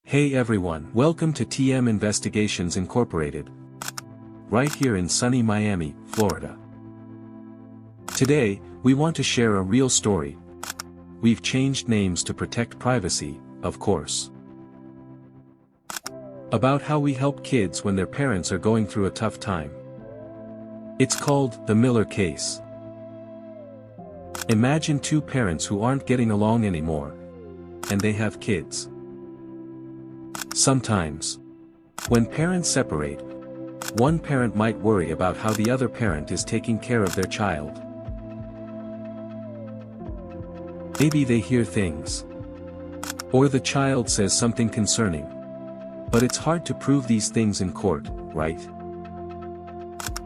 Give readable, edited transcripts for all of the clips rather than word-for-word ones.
Hey everyone, welcome to TM Investigations Incorporated, right here in sunny Miami, Florida. Today, we want to share a real story. We've changed names to protect privacy, of course. About how we help kids when their parents are going through a tough time. It's called the Miller case. Imagine two parents who aren't getting along anymore, and they have kids. Sometimes, when parents separate, one parent might worry about how the other parent is taking care of their child. Maybe they hear things, or the child says something concerning. But it's hard to prove these things in court, right?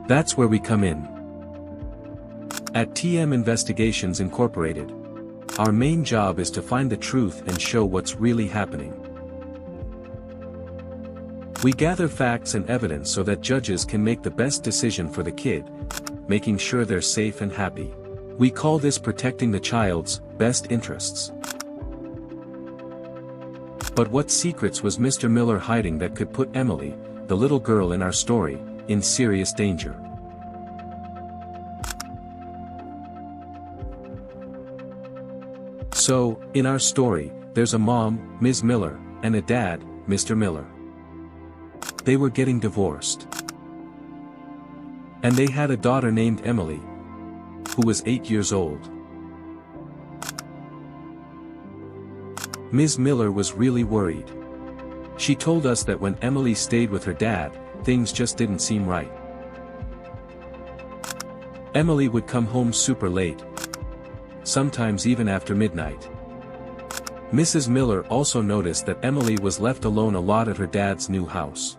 That's where we come in. At TM Investigations Incorporated, our main job is to find the truth and show what's really happening. We gather facts and evidence so that judges can make the best decision for the kid, making sure they're safe and happy. We call this protecting the child's best interests. But what secrets was Mr. Miller hiding that could put Emily, the little girl in our story, in serious danger? So, in our story, there's a mom, Ms. Miller, and a dad, Mr. Miller. They were getting divorced. And they had a daughter named Emily, who was 8 years old. Ms. Miller was really worried. She told us that when Emily stayed with her dad, things just didn't seem right. Emily would come home super late, sometimes even after midnight. Mrs. Miller also noticed that Emily was left alone a lot at her dad's new house.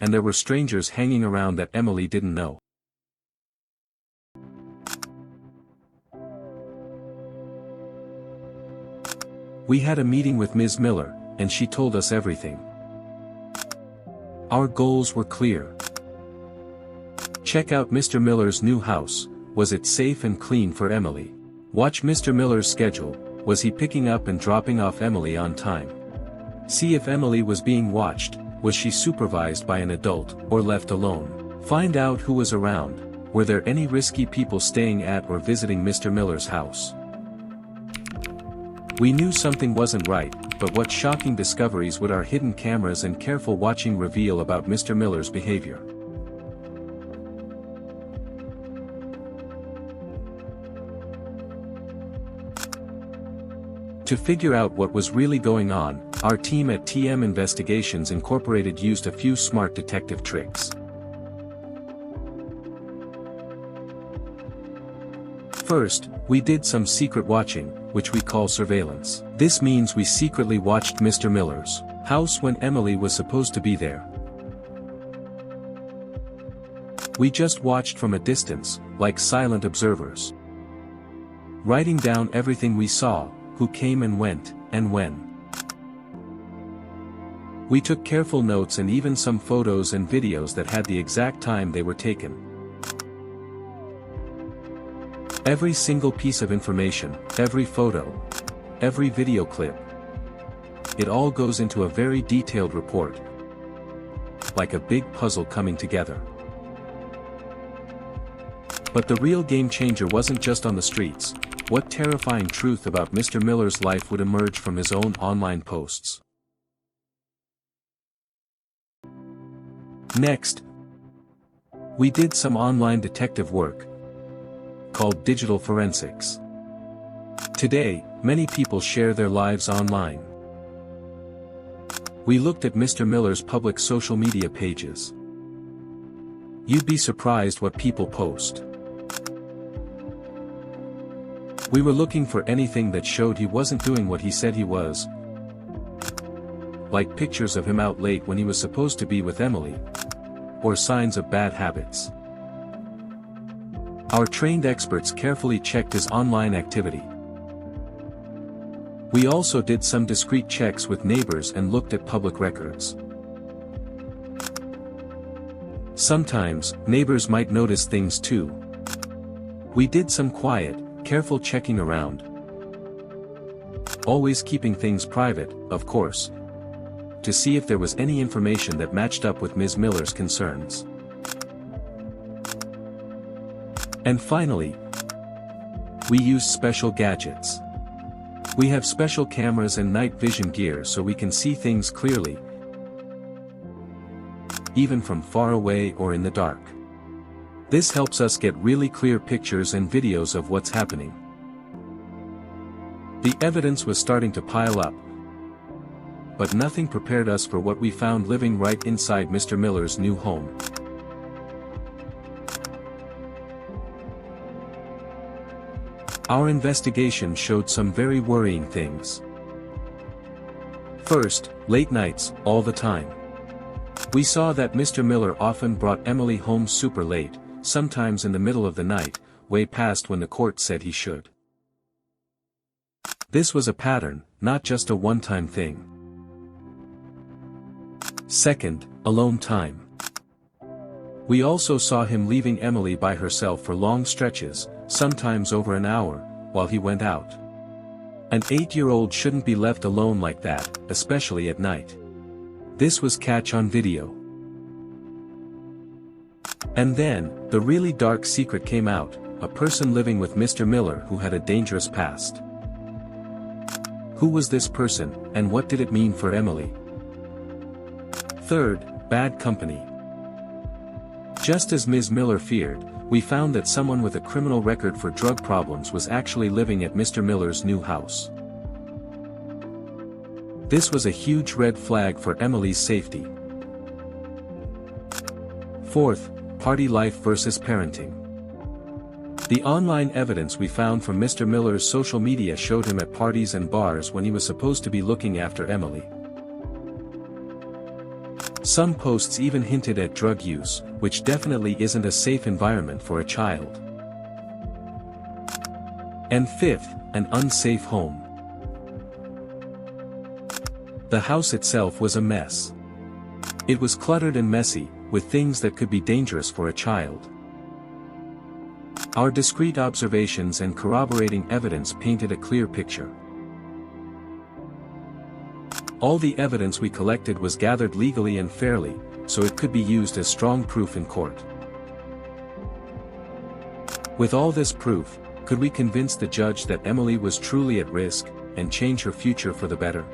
And there were strangers hanging around that Emily didn't know. We had a meeting with Ms. Miller, and she told us everything. Our goals were clear. Check out Mr. Miller's new house. Was it safe and clean for Emily? Watch Mr. Miller's schedule. Was he picking up and dropping off Emily on time? See if Emily was being watched. Was she supervised by an adult, or left alone? Find out who was around. Were there any risky people staying at or visiting Mr. Miller's house? We knew something wasn't right, but what shocking discoveries would our hidden cameras and careful watching reveal about Mr. Miller's behavior? To figure out what was really going on, our team at TM Investigations Incorporated used a few smart detective tricks. First, we did some secret watching, which we call surveillance. This means we secretly watched Mr. Miller's house when Emily was supposed to be there. We just watched from a distance, like silent observers, writing down everything we saw, who came and went, and when. We took careful notes and even some photos and videos that had the exact time they were taken. Every single piece of information, every photo, every video clip, it all goes into a very detailed report, like a big puzzle coming together. But the real game changer wasn't just on the streets. What terrifying truth about Mr. Miller's life would emerge from his own online posts? Next, we did some online detective work, called digital forensics. Today, many people share their lives online. We looked at Mr. Miller's public social media pages. You'd be surprised what people post. We were looking for anything that showed he wasn't doing what he said he was, like pictures of him out late when he was supposed to be with Emily, or signs of bad habits. Our trained experts carefully checked his online activity. We also did some discreet checks with neighbors and looked at public records. Sometimes, neighbors might notice things too. We did some quiet, careful checking around. always keeping things private, of course, to see if there was any information that matched up with Ms. Miller's concerns. And finally, we use special gadgets. We have special cameras and night vision gear so we can see things clearly, even from far away or in the dark. This helps us get really clear pictures and videos of what's happening. The evidence was starting to pile up, but nothing prepared us for what we found living right inside Mr. Miller's new home. Our investigation showed some very worrying things. First, late nights, all the time. We saw that Mr. Miller often brought Emily home super late, sometimes in the middle of the night, way past when the court said he should. This was a pattern, not just a one-time thing. Second, alone time. We also saw him leaving Emily by herself for long stretches, sometimes over an hour, while he went out. An 8-year-old shouldn't be left alone like that, especially at night. This was catch on video. And then, the really dark secret came out, a person living with Mr. Miller who had a dangerous past. Who was this person, and what did it mean for Emily? Third, bad company. Just as Ms. Miller feared, we found that someone with a criminal record for drug problems was actually living at Mr. Miller's new house. This was a huge red flag for Emily's safety. Fourth, party life versus parenting. The online evidence we found from Mr. Miller's social media showed him at parties and bars when he was supposed to be looking after Emily. Some posts even hinted at drug use, which definitely isn't a safe environment for a child. And fifth, an unsafe home. The house itself was a mess. It was cluttered and messy, with things that could be dangerous for a child. Our discreet observations and corroborating evidence painted a clear picture. All the evidence we collected was gathered legally and fairly, so it could be used as strong proof in court. With all this proof, could we convince the judge that Emily was truly at risk, and change her future for the better?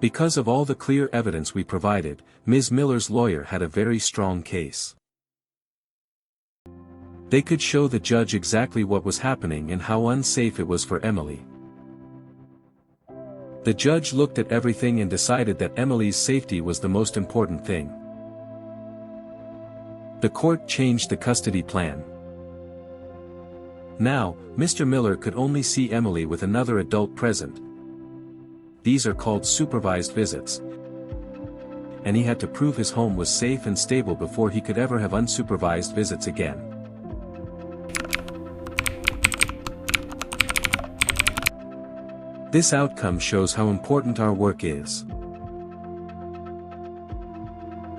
Because of all the clear evidence we provided, Ms. Miller's lawyer had a very strong case. They could show the judge exactly what was happening and how unsafe it was for Emily. The judge looked at everything and decided that Emily's safety was the most important thing. The court changed the custody plan. Now, Mr. Miller could only see Emily with another adult present. These are called supervised visits. And he had to prove his home was safe and stable before he could ever have unsupervised visits again. This outcome shows how important our work is.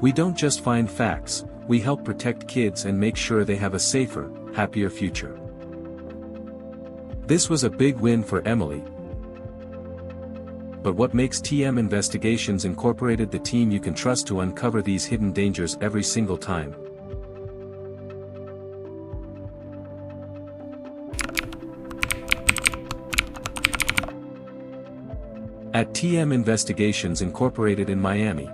We don't just find facts, we help protect kids and make sure they have a safer, happier future. This was a big win for Emily. But what makes TM Investigations Incorporated the team you can trust to uncover these hidden dangers every single time? At TM Investigations Incorporated in Miami,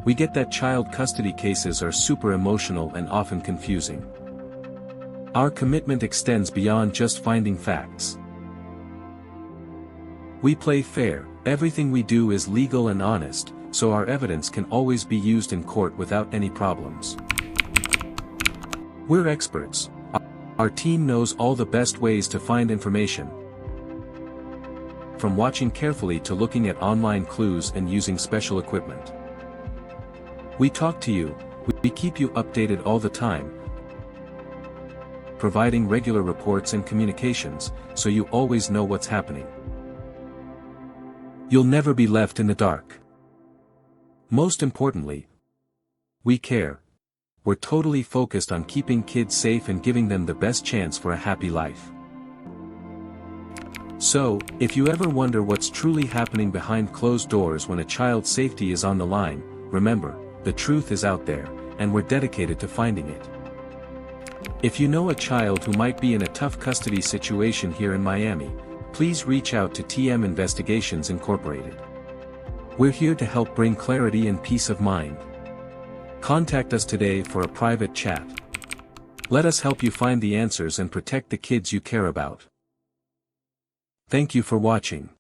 we get that child custody cases are super emotional and often confusing. Our commitment extends beyond just finding facts. We play fair, everything we do is legal and honest, so our evidence can always be used in court without any problems. We're experts. Our team knows all the best ways to find information. From watching carefully to looking at online clues and using special equipment. We talk to you, we keep you updated all the time, providing regular reports and communications, so you always know what's happening. You'll never be left in the dark. Most importantly, we care. we're totally focused on keeping kids safe and giving them the best chance for a happy life. So, if you ever wonder what's truly happening behind closed doors when a child's safety is on the line, remember, the truth is out there, and we're dedicated to finding it. If you know a child who might be in a tough custody situation here in Miami, please reach out to TM Investigations Incorporated. We're here to help bring clarity and peace of mind. Contact us today for a private chat. Let us help you find the answers and protect the kids you care about. Thank you for watching.